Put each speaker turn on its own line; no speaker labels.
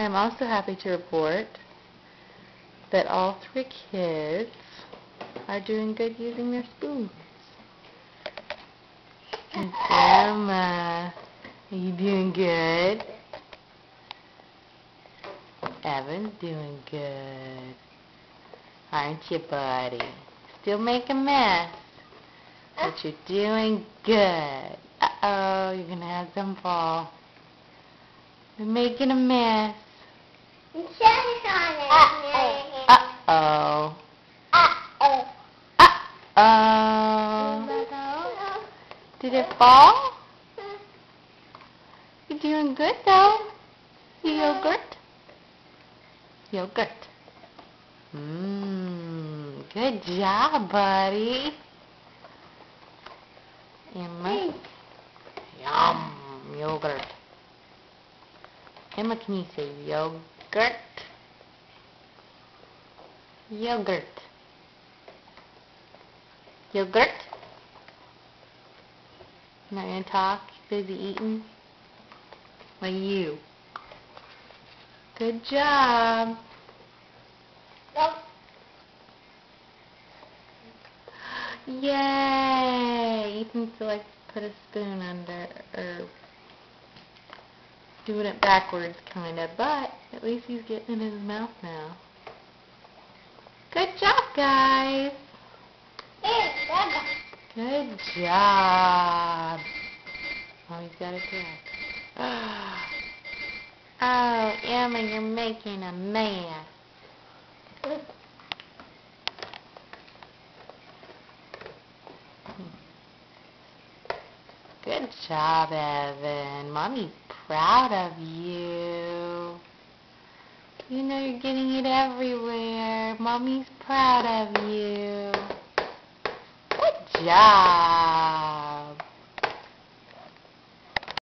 I'm also happy to report that all 3 kids are doing good using their spoons. Grandma, are you doing good? Evan's doing good. Aren't you, buddy? Still make a mess, but you're doing good. Uh-oh, you're going to have some fall. You're making a mess. Uh-oh. Uh-oh. Did it fall? You're doing good, though. Yogurt. Yogurt. Good job, buddy. Emma. Yum. Yogurt. Emma, can you say yogurt? Yogurt. Yogurt? You're not going to talk? Busy eating? Like you. Good job. Yay! Ethan still likes to put a spoon under, or doing it backwards, kind of, but at least he's getting it in his mouth now. Good job, guys! Good job! Oh, he's got it too. Oh, Emma, you're making a mess. Good job, Evan. Mommy's proud of you. You know you're getting it everywhere. Mommy's proud of you. Good job.